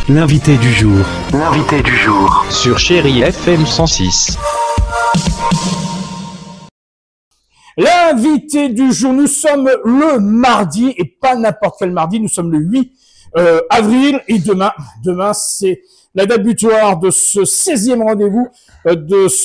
L'invité du jour. L'invité du jour. Sur Chérie FM 106. L'invité du jour, nous sommes le mardi, et pas n'importe quel mardi, nous sommes le 8 avril, et demain c'est la date butoir de ce 16e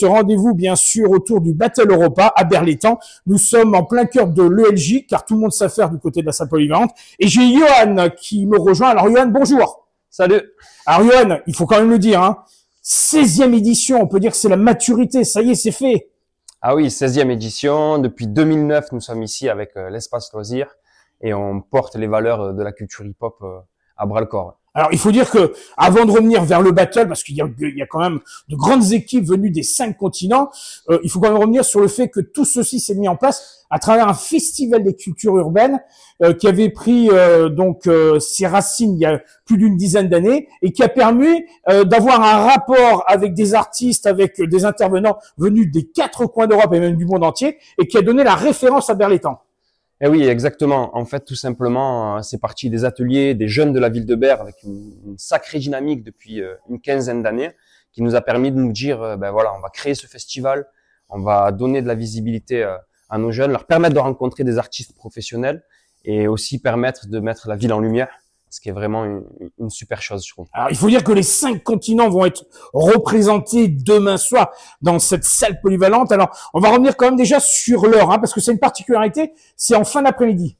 rendez-vous, bien sûr, autour du Battle Europa à Berlétan. Nous sommes en plein cœur de l'ELJ, car tout le monde sait faire du côté de la salle polyvalente, et j'ai Johan qui me rejoint. Alors Johan, bonjour. Salut. Alors Johan, il faut quand même le dire, 16e édition, on peut dire que c'est la maturité, ça y est, c'est fait. Ah oui, 16e édition. Depuis 2009, nous sommes ici avec l'espace loisir et on porte les valeurs de la culture hip-hop à bras-le-corps. Alors, il faut dire que, avant de revenir vers le battle, parce qu'il y a quand même de grandes équipes venues des 5 continents, il faut quand même revenir sur le fait que tout ceci s'est mis en place à travers un festival des cultures urbaines qui avait pris ses racines il y a plus d'une dizaine d'années et qui a permis d'avoir un rapport avec des artistes, avec des intervenants venus des 4 coins d'Europe et même du monde entier, et qui a donné la référence à Berlétan. Eh oui, exactement. En fait, tout simplement, c'est parti des ateliers des jeunes de la ville de Berre avec une sacrée dynamique depuis une quinzaine d'années qui nous a permis de nous dire, voilà, on va créer ce festival, on va donner de la visibilité à nos jeunes, leur permettre de rencontrer des artistes professionnels et aussi permettre de mettre la ville en lumière, ce qui est vraiment une super chose, je trouve. Alors, il faut dire que les 5 continents vont être représentés demain soir dans cette salle polyvalente. Alors, on va revenir quand même déjà sur l'heure, parce que c'est une particularité, c'est en fin d'après-midi.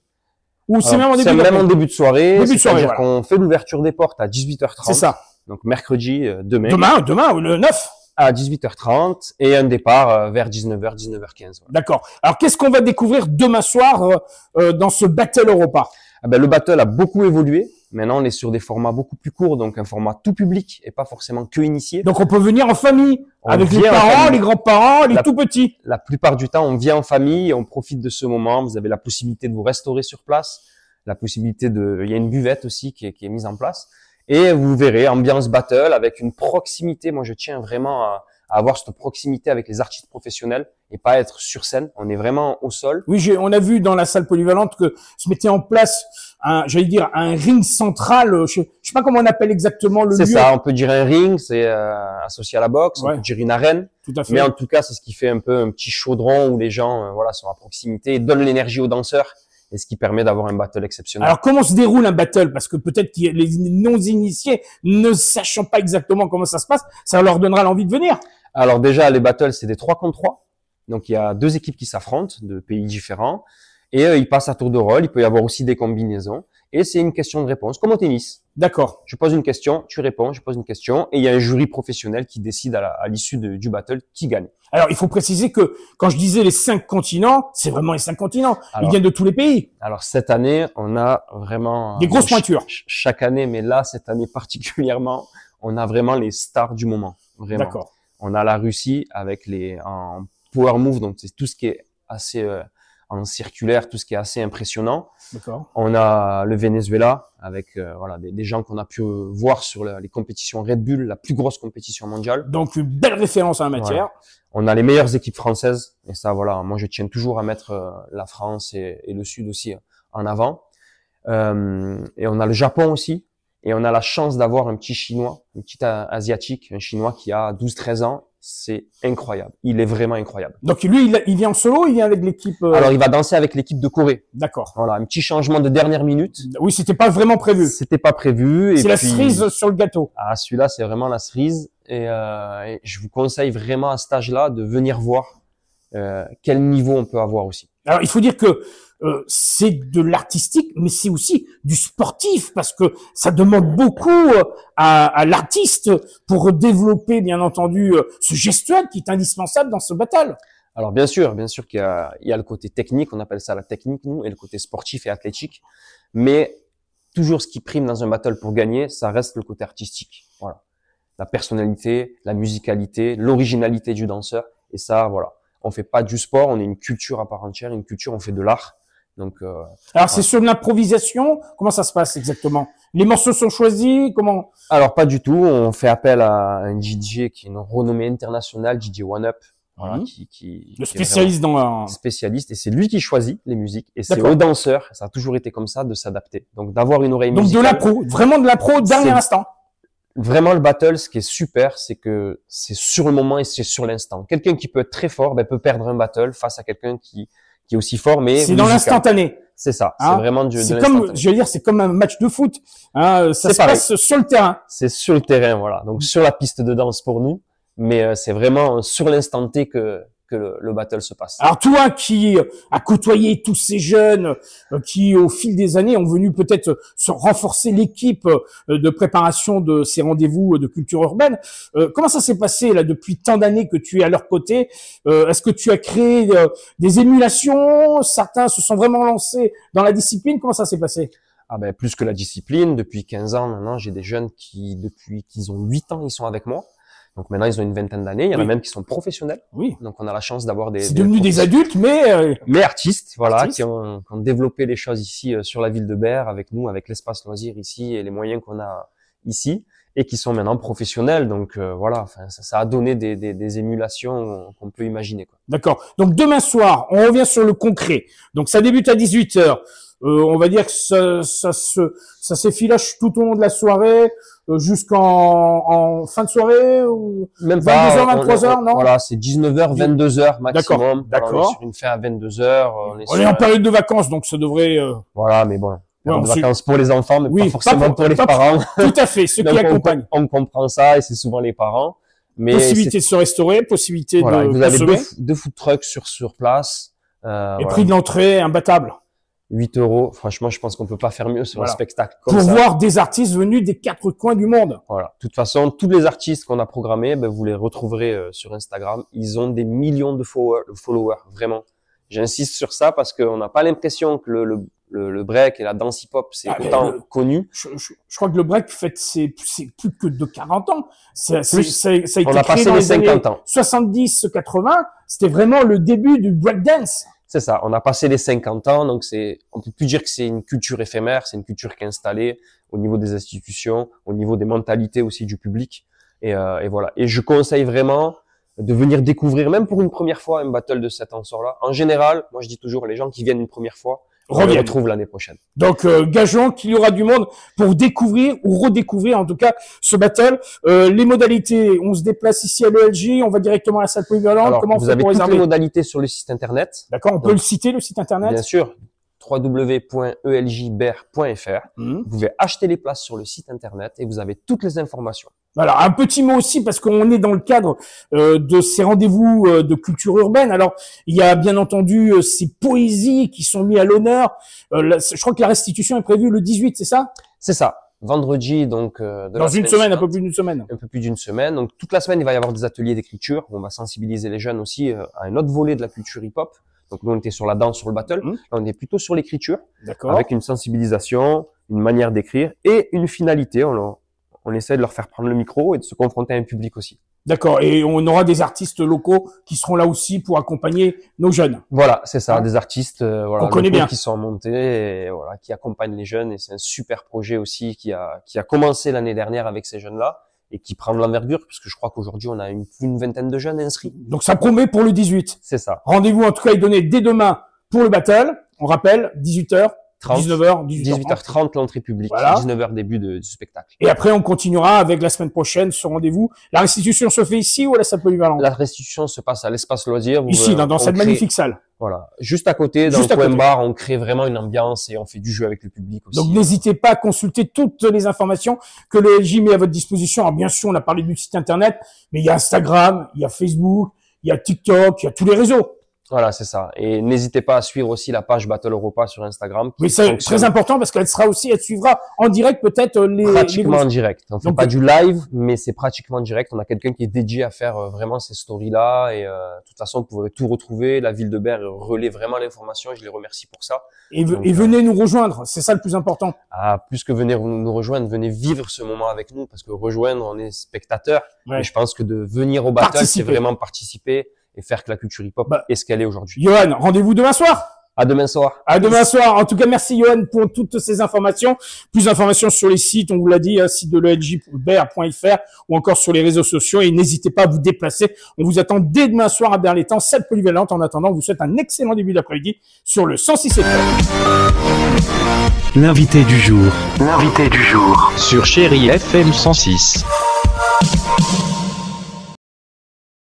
Ou c'est même en début de soirée. Début de soirée, c'est-à-dire qu'on fait l'ouverture des portes à 18h30. C'est ça. Donc, mercredi, demain. Demain, le 9. À 18h30 et un départ vers 19h, 19h15. Voilà. D'accord. Alors, qu'est-ce qu'on va découvrir demain soir dans ce Battle Europa? Le battle a beaucoup évolué. Maintenant, on est sur des formats beaucoup plus courts, donc un format tout public et pas forcément que initié. Donc, on peut venir en famille, avec les parents, les grands-parents, les tout petits. La plupart du temps, on vient en famille et on profite de ce moment. Vous avez la possibilité de vous restaurer sur place, il y a une buvette aussi qui est mise en place. Et vous verrez, ambiance battle avec une proximité. Moi, je tiens vraiment à avoir cette proximité avec les artistes professionnels et pas être sur scène. On est vraiment au sol. Oui, on a vu dans la salle polyvalente que se mettait en place un ring central. Je sais pas comment on appelle exactement le lieu. C'est ça, on peut dire un ring, c'est associé à la boxe. Ouais. On peut dire une arène. Tout à fait. Mais en tout cas, c'est ce qui fait un peu un petit chaudron où les gens, sont à proximité et donnent l'énergie aux danseurs. Et ce qui permet d'avoir un battle exceptionnel. Alors, comment se déroule un battle? Parce que peut-être que les non-initiés, ne sachant pas exactement comment ça se passe, ça leur donnera l'envie de venir. Alors déjà, les battles, c'est des 3 contre 3. Donc, il y a 2 équipes qui s'affrontent de pays différents. Et ils passent à tour de rôle. Il peut y avoir aussi des combinaisons. Et c'est une question de réponse, comme au tennis. D'accord. Je pose une question, tu réponds, je pose une question. Et il y a un jury professionnel qui décide à l'issue du battle qui gagne. Alors, il faut préciser que quand je disais les 5 continents, c'est vraiment les 5 continents. Alors, ils viennent de tous les pays. Alors, cette année, on a vraiment... des grosses pointures. Chaque année, mais là, cette année particulièrement, on a vraiment les stars du moment. Vraiment. D'accord. On a la Russie avec en power move, donc c'est tout ce qui est assez en circulaire, tout ce qui est assez impressionnant. D'accord. On a le Venezuela avec des gens qu'on a pu voir sur les compétitions Red Bull, la plus grosse compétition mondiale. Donc une belle référence en la matière. Voilà. On a les meilleures équipes françaises et ça moi je tiens toujours à mettre la France et le Sud aussi en avant. Et on a le Japon aussi. Et on a la chance d'avoir un petit Chinois, un petit Asiatique, un Chinois qui a 12-13 ans. C'est incroyable. Il est vraiment incroyable. Donc lui, il vient en solo, il vient avec l'équipe... Alors, il va danser avec l'équipe de Corée. D'accord. Voilà, un petit changement de dernière minute. Oui, c'était pas vraiment prévu. C'était pas prévu. C'est la cerise sur le gâteau. Ah, celui-là, c'est vraiment la cerise. Et je vous conseille vraiment à cet âge-là de venir voir quel niveau on peut avoir aussi. Alors, il faut dire que c'est de l'artistique, mais c'est aussi du sportif, parce que ça demande beaucoup à l'artiste pour développer, bien entendu, ce gestuel qui est indispensable dans ce battle. Alors, bien sûr qu'il y a le côté technique, on appelle ça la technique, nous, et le côté sportif et athlétique. Mais toujours ce qui prime dans un battle pour gagner, ça reste le côté artistique. Voilà. La personnalité, la musicalité, l'originalité du danseur. Et ça, voilà. On fait pas du sport, on est une culture à part entière, on fait de l'art. Donc, alors c'est sur de l'improvisation. Comment ça se passe exactement? Les morceaux sont choisis? Comment? Alors pas du tout. On fait appel à un DJ qui est une renommée internationale, DJ One Up, voilà, le spécialiste spécialiste, et c'est lui qui choisit les musiques. Et c'est aux danseurs, ça a toujours été comme ça, de s'adapter. Donc d'avoir une oreille musicale. Donc de l'impro, vraiment de l'impro dernier instant. Vraiment, le battle, ce qui est super, c'est que c'est sur le moment et c'est sur l'instant. Quelqu'un qui peut être très fort, peut perdre un battle face à quelqu'un qui est aussi fort, mais c'est dans l'instantané. C'est ça. Hein, c'est vraiment de c'est comme, je veux dire, c'est comme un match de foot. Hein, ça se passe sur le terrain. C'est sur le terrain, voilà. Donc sur la piste de danse pour nous, mais c'est vraiment sur l'instant T que le battle se passe. Alors toi qui a côtoyé tous ces jeunes qui au fil des années ont venu peut-être se renforcer l'équipe de préparation de ces rendez-vous de culture urbaine, comment ça s'est passé là depuis tant d'années que tu es à leur côté? Est-ce que tu as créé des émulations? Certains se sont vraiment lancés dans la discipline. Comment ça s'est passé? Ah ben plus que la discipline, depuis 15 ans maintenant, j'ai des jeunes qui depuis qu'ils ont 8 ans, ils sont avec moi. Donc maintenant, ils ont une vingtaine d'années. Il y en a même qui sont professionnels. Oui. Donc on a la chance d'avoir c'est devenu des adultes, mais artistes, voilà, artistes. Qui ont développé les choses ici sur la ville de Berre avec nous, avec l'espace loisir ici et les moyens qu'on a ici, et qui sont maintenant professionnels. Donc voilà, enfin ça a donné des émulations qu'on peut imaginer, quoi. D'accord. Donc demain soir, on revient sur le concret. Donc ça débute à 18h. On va dire que ça s'effiloche tout au long de la soirée, jusqu'en fin de soirée ou même pas 22h, 23h, non? Voilà, c'est 19h, 22h maximum. D'accord. Voilà, on est sur une fin à 22h. On est en période de vacances, donc ça devrait... Voilà, mais bon. De vacances pour les enfants, mais pas forcément pour les parents. Tout à fait, ceux qui accompagnent. On comprend ça et c'est souvent les parents. Mais possibilité de se restaurer, possibilité voilà, de vous avez consommer. deux food trucks sur place. Et voilà. Prix de l'entrée imbattable. 8 €. Franchement, je pense qu'on peut pas faire mieux sur un spectacle comme ça. Pour voir des artistes venus des 4 coins du monde. Voilà. De toute façon, tous les artistes qu'on a programmés, vous les retrouverez sur Instagram. Ils ont des millions de followers, vraiment. J'insiste sur ça parce qu'on n'a pas l'impression que le break et la danse hip-hop, c'est autant connu. Je crois que le break, c'est plus que de 40 ans. Ça a été on a passé dans les les 50 ans. 70-80. C'était vraiment le début du breakdance. C'est ça. On a passé les 50 ans. Donc on peut plus dire que c'est une culture éphémère. C'est une culture qui est installée au niveau des institutions, au niveau des mentalités aussi du public. Et voilà. Et je conseille vraiment de venir découvrir, même pour une première fois, un battle de cet sort-là. En général, moi je dis toujours, les gens qui viennent une première fois, on les retrouve l'année prochaine. Donc, gageons qu'il y aura du monde pour découvrir ou redécouvrir, en tout cas, ce battle. Les modalités, on se déplace ici à l'ELJ, on va directement à la salle polyvalente. Comment on vous fait avez pour toutes réserver? les modalités sur le site internet. D'accord, on peut le citer, le site internet? Bien sûr. www.eljber.fr. Vous pouvez acheter les places sur le site internet et vous avez toutes les informations. Alors, un petit mot aussi, parce qu'on est dans le cadre de ces rendez-vous de culture urbaine. Alors, il y a bien entendu ces poésies qui sont mises à l'honneur. Je crois que la restitution est prévue le 18, c'est ça? C'est ça. Vendredi, donc dans une semaine, un peu plus d'une semaine. Un peu plus d'une semaine. Donc toute la semaine, il va y avoir des ateliers d'écriture où on va sensibiliser les jeunes aussi à un autre volet de la culture hip-hop. Donc nous, on était sur la danse, sur le battle. Là, on est plutôt sur l'écriture, avec une sensibilisation, une manière d'écrire et une finalité. On essaie de leur faire prendre le micro et de se confronter à un public aussi. D'accord. Et on aura des artistes locaux qui seront là aussi pour accompagner nos jeunes. Voilà, c'est ça. Des artistes qu'on connaît bien, qui sont montés et voilà, qui accompagnent les jeunes. Et c'est un super projet aussi qui a commencé l'année dernière avec ces jeunes-là et qui prend de l'envergure, puisque je crois qu'aujourd'hui, on a plus d'une vingtaine de jeunes inscrits. Donc, ça promet pour le 18. C'est ça. Rendez-vous, en tout cas, est donné dès demain pour le battle. On rappelle, 18h. 19h, 18h30 l'entrée publique, voilà. 19h début du spectacle. Et après, on continuera avec la semaine prochaine ce rendez-vous. La restitution se fait ici ou à la salle polyvalente? La restitution se passe à l'espace loisir. Ici, dans cette magnifique salle. Voilà, juste à côté, dans le coin bar, on crée vraiment une ambiance et on fait du jeu avec le public aussi. Donc n'hésitez pas à consulter toutes les informations que le LJ met à votre disposition. Alors bien sûr, on a parlé du site internet, mais il y a Instagram, il y a Facebook, il y a TikTok, il y a tous les réseaux. Voilà, c'est ça. Et n'hésitez pas à suivre aussi la page Battle Europa sur Instagram. Oui, c'est très important parce qu'elle suivra en direct peut-être pratiquement en direct. On fait pas du live, mais c'est pratiquement en direct. On a quelqu'un qui est dédié à faire vraiment ces stories-là. Et de toute façon, vous pourrez tout retrouver. La ville de Berre relaie vraiment l'information et je les remercie pour ça. Et venez nous rejoindre, c'est ça le plus important. Ah, plus que venir nous rejoindre, venez vivre ce moment avec nous parce que rejoindre, on est spectateur. Ouais. Et je pense que de venir au battle, c'est vraiment participer et faire que la culture hip-hop est ce qu'elle est aujourd'hui. Johan, rendez-vous demain soir. À demain soir. À demain soir. En tout cas, merci Johan pour toutes ces informations. Plus d'informations sur les sites, on vous l'a dit, site de l'ELJ.ber.fr ou encore sur les réseaux sociaux. Et n'hésitez pas à vous déplacer. On vous attend dès demain soir à Berlétan, salle polyvalente. En attendant, on vous souhaite un excellent début d'après-midi sur le 106 FM. L'invité du jour. Sur Chérie FM 106.